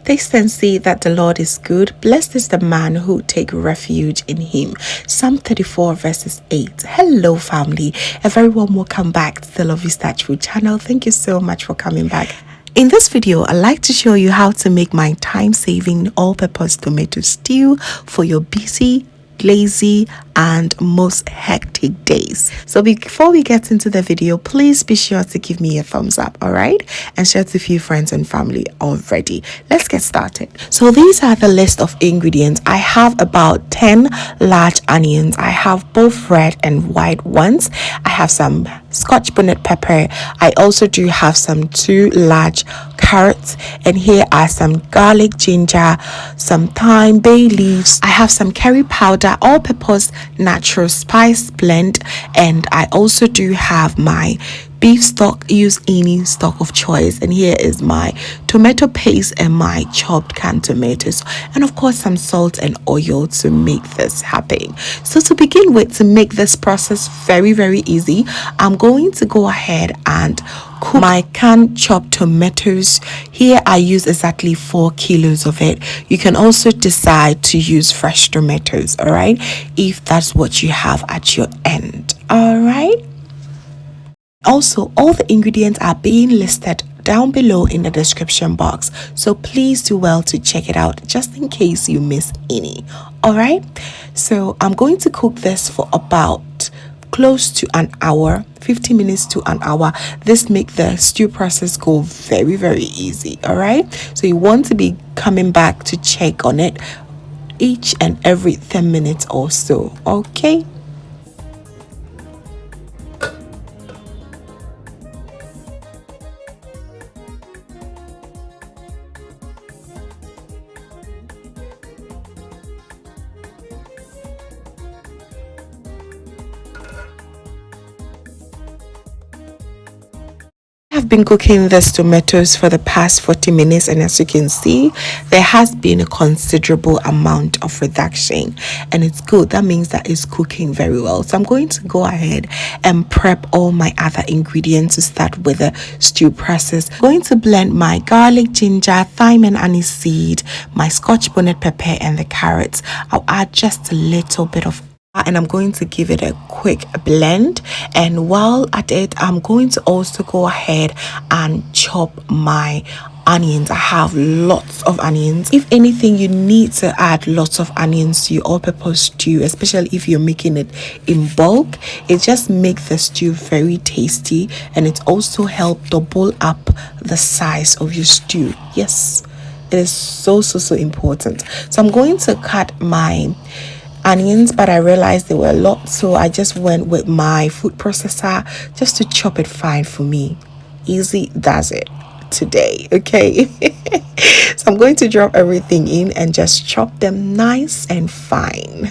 Taste and see that the Lord is good. Blessed is the man who take refuge in him. Psalm 34 verses 8. Hello family. A very warm welcome back to the Lovely Statue channel. Thank you so much for coming back. In this video, I'd like to show you how to make my time-saving all-purpose tomato stew for your busy, lazy and most hectic days. So before we get into the video, please be sure to give me a thumbs up, all right, and share to a few friends and family already. Let's get started. So these are the list of ingredients. I have about 10 large onions. I have both red and white ones. I have some scotch bonnet pepper. I also do have some 2 large carrots, and here are some garlic, ginger, some thyme, bay leaves. I have some curry powder, all-purpose natural spice blend, and I also do have my beef stock. Use any stock of choice, and here is my tomato paste and my chopped canned tomatoes, and of course some salt and oil to make this happen. So to begin with, to make this process very easy, I'm going to go ahead and cook my canned chopped tomatoes. Here I use exactly 4 kilos of it. You can also decide to use fresh tomatoes, all right, if that's what you have at your end. All right, also all the ingredients are being listed down below in the description box, so please do well to check it out just in case you miss any. All right, so I'm going to cook this for about close to an hour, 50 minutes to an hour. This makes the stew process go very easy. All right, so you want to be coming back to check on it each and every 10 minutes or so. Okay, I've been cooking these tomatoes for the past 40 minutes, and as you can see, there has been a considerable amount of reduction, and it's good. That means that it's cooking very well. So I'm going to go ahead and prep all my other ingredients to start with the stew process. I'm going to blend my garlic, ginger, thyme and anise seed, my scotch bonnet pepper and the carrots. I'll add just a little bit of, and I'm going to give it a quick blend, and while at it I'm going to also go ahead and chop my onions. I have lots of onions. If anything, you need to add lots of onions to your all-purpose stew, especially if you're making it in bulk. It just makes the stew very tasty, and it also helps double up the size of your stew. Yes, it is so important. So I'm going to cut my onions, but I realized they were a lot, so I just went with my food processor just to chop it fine for me. Easy does it today. Okay. So I'm going to drop everything in and just chop them nice and fine.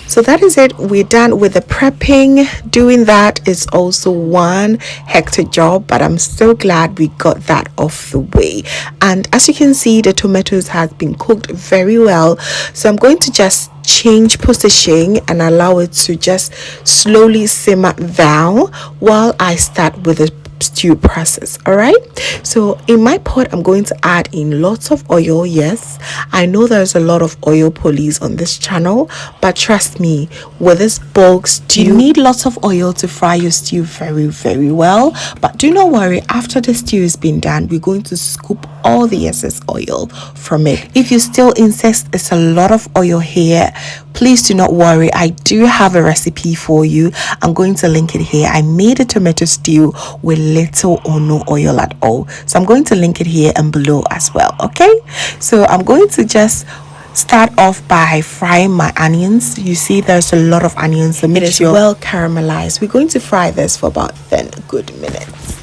So that is it. We're done with the prepping. Doing that is also one hectic job, but I'm so glad we got that off the way. And as you can see, the tomatoes has been cooked very well. So I'm going to just change position and allow it to just slowly simmer down while I start with the stew process. All right, so in my pot I'm going to add in lots of oil. Yes, I know there's a lot of oil police on this channel, but trust me, with this bulk stew you need lots of oil to fry your stew very well. But do not worry, after the stew has been done, we're going to scoop all the excess oil from it. If you still insist it's a lot of oil here, please do not worry, I do have a recipe for you. I'm going to link it here. I made a tomato stew with little or no oil at all, so I'm going to link it here and below as well. Okay, so I'm going to just start off by frying my onions. You see there's a lot of onions, so make sure well caramelized. We're going to fry this for about 10 good minutes.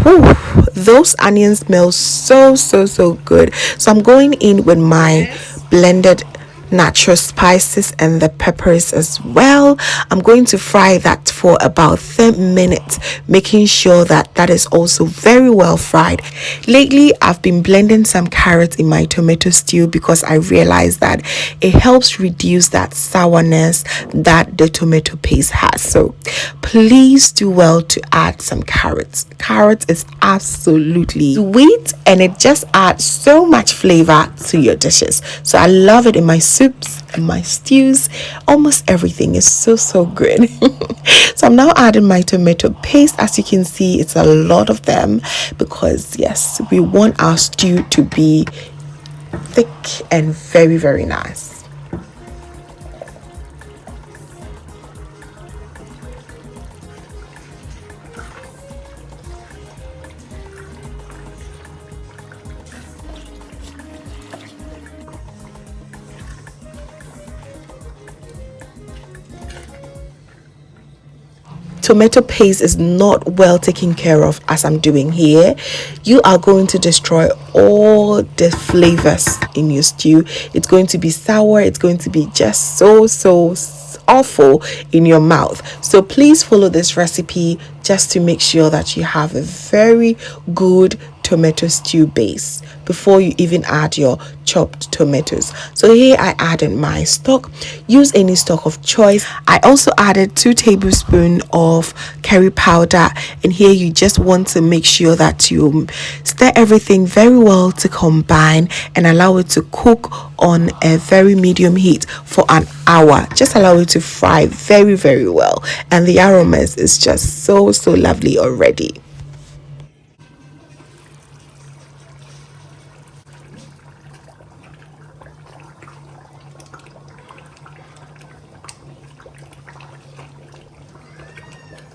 Whew, those onions smell so good. So I'm going in with my blended natural spices and the peppers as well. I'm going to fry that for about 10 minutes, making sure that that is also very well fried. Lately, I've been blending some carrots in my tomato stew because I realized that it helps reduce that sourness that the tomato paste has. So please do well to add some carrots. Carrots is absolutely sweet and it just adds so much flavor to your dishes. So I love it in my soups, in my stews, almost everything is so good. So I'm now adding my tomato paste. As you can see, it's a lot of them because yes, we want our stew to be thick and very nice. Tomato paste is not well taken care of as I'm doing here, you are going to destroy all the flavors in your stew. It's going to be sour, it's going to be just so awful in your mouth. So please follow this recipe just to make sure that you have a very good tomato stew base before you even add your chopped tomatoes. So here I added my stock. Use any stock of choice. I also added 2 tablespoons of curry powder, and here you just want to make sure that you stir everything very well to combine and allow it to cook on a very medium heat for an hour. Just allow it to fry very well, and the aromas is just so lovely already.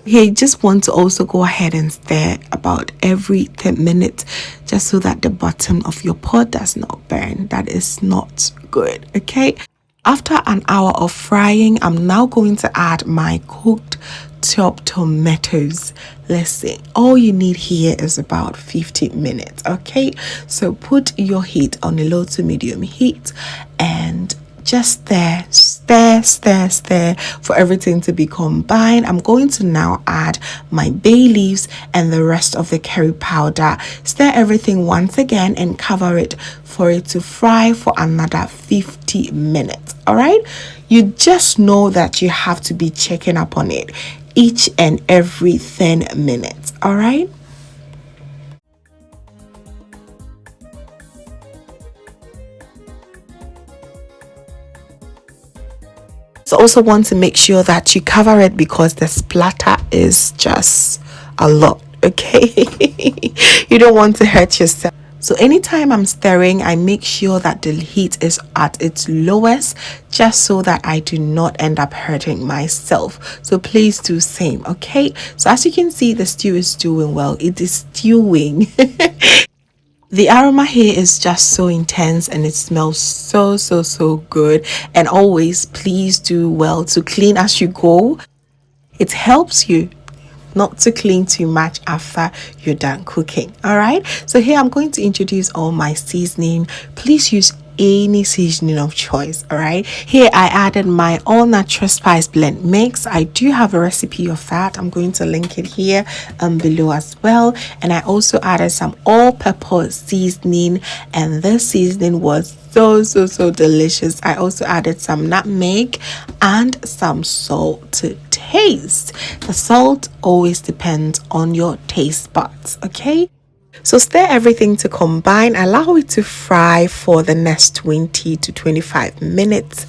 Here, you just want to also go ahead and stir about every 10 minutes just so that the bottom of your pot does not burn. That is not good, okay? After an hour of frying, I'm now going to add my cooked chopped tomatoes. Let's see, all you need here is about 15 minutes, okay? So put your heat on a low to medium heat and just stir for everything to be combined. I'm going to now add my bay leaves and the rest of the curry powder. Stir everything once again and cover it for it to fry for another 50 minutes. All right, you just know that you have to be checking up on it each and every 10 minutes. All right. So also want to make sure that you cover it because the splatter is just a lot, okay? You don't want to hurt yourself. So anytime I'm stirring, I make sure that the heat is at its lowest just so that I do not end up hurting myself. So please do same, okay? So as you can see, the stew is doing well. It is stewing. The aroma here is just so intense and it smells so good. And always please do well to clean as you go. It helps you not to clean too much after you're done cooking. All right, so here I'm going to introduce all my seasoning. Please use any seasoning of choice. All right, here I added my all natural spice blend mix. I do have a recipe of that. I'm going to link it here below as well. And I also added some all purpose seasoning, and this seasoning was so delicious. I also added some nutmeg and some salt to taste. The salt always depends on your taste buds, okay? So stir everything to combine, allow it to fry for the next 20 to 25 minutes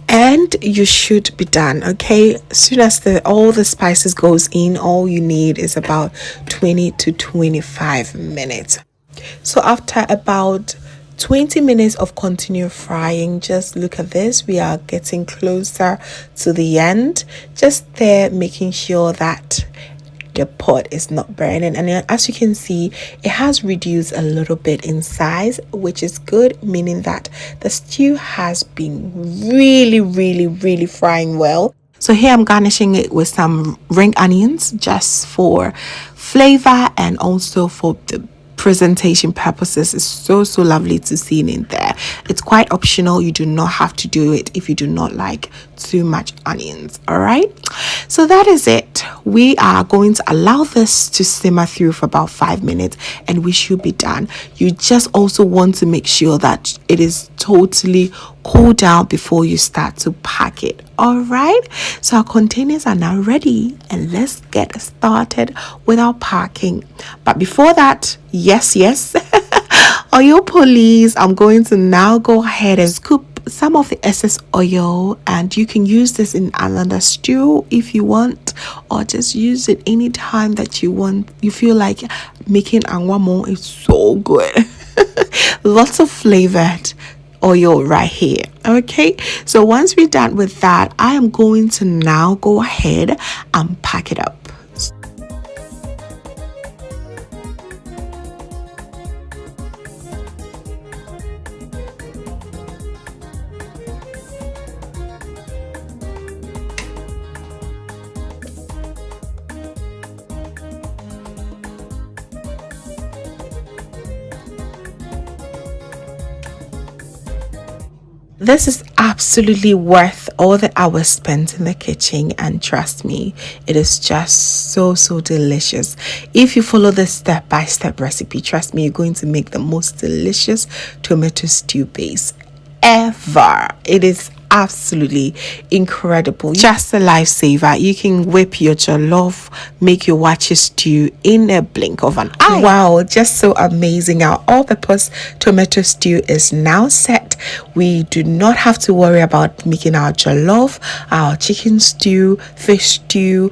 and you should be done, okay? As soon as all the spices goes in, all you need is about 20 to 25 minutes. So after about 20 minutes of continued frying, just look at this, we are getting closer to the end. Just there, making sure that the pot is not burning, and as you can see, it has reduced a little bit in size, which is good, meaning that the stew has been really frying well. So here I'm garnishing it with some ring onions just for flavor and also for the presentation purposes, it's so lovely to see it in there. It's quite optional. You do not have to do it if you do not like too much onions. All right, so that is it. We are going to allow this to simmer through for about 5 minutes and we should be done. You just also want to make sure that it is totally cool down before you start to pack it. All right, so our containers are now ready and let's get started with our packing. But before that, yes oil police, I'm going to now go ahead and scoop some of the excess oil, and you can use this in another stew if you want, or just use it anytime that you want. You feel like making anwamo is so good. Lots of flavored oil right here. Okay, so once we're done with that, I am going to now go ahead and pack it up. This is absolutely worth all the hours spent in the kitchen, and trust me, it is just so delicious. If you follow this step-by-step recipe, trust me, you're going to make the most delicious tomato stew base ever. It is absolutely incredible, just a lifesaver. You can whip your jollof, make your wachi stew in a blink of an eye. Wow, just so amazing. Our all-purpose tomato stew is now set. We do not have to worry about making our jollof, our chicken stew, fish stew,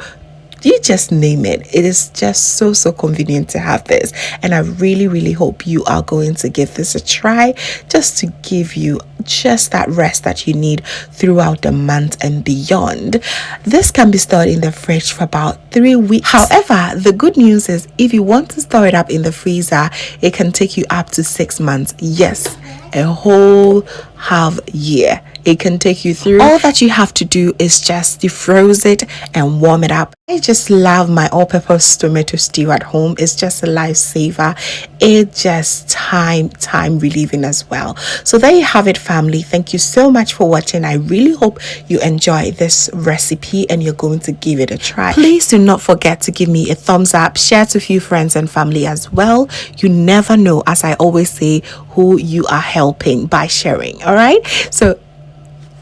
you just name it. It is just so convenient to have this, and I really hope you are going to give this a try, just to give you just that rest that you need throughout the month and beyond. This can be stored in the fridge for about 3 weeks. However, the good news is if you want to store it up in the freezer, it can take you up to 6 months. Yes, a whole half year. It can take you through. All that you have to do is just defrost it and warm it up. I just love my all-purpose tomato stew at home. It's just a lifesaver. It's just time relieving as well. So there you have it, family. Thank you so much for watching. I really hope you enjoy this recipe and you're going to give it a try. Please do not forget to give me a thumbs up, share to a few friends and family as well. You never know, as I always say, who you are helping by sharing. All right, so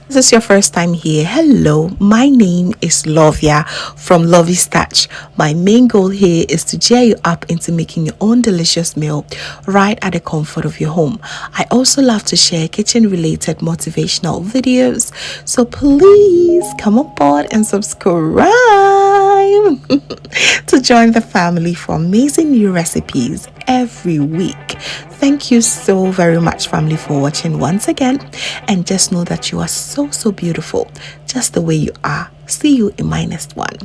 this is your first time here, hello, my name is Lovia from Lovey's Touch. My main goal here is to cheer you up into making your own delicious meal right at the comfort of your home. I also love to share kitchen related motivational videos, so please come on board and subscribe to join the family for amazing new recipes every week. Thank you so very much, family, for watching once again, and just know that you are so beautiful just the way you are. See you in my next one.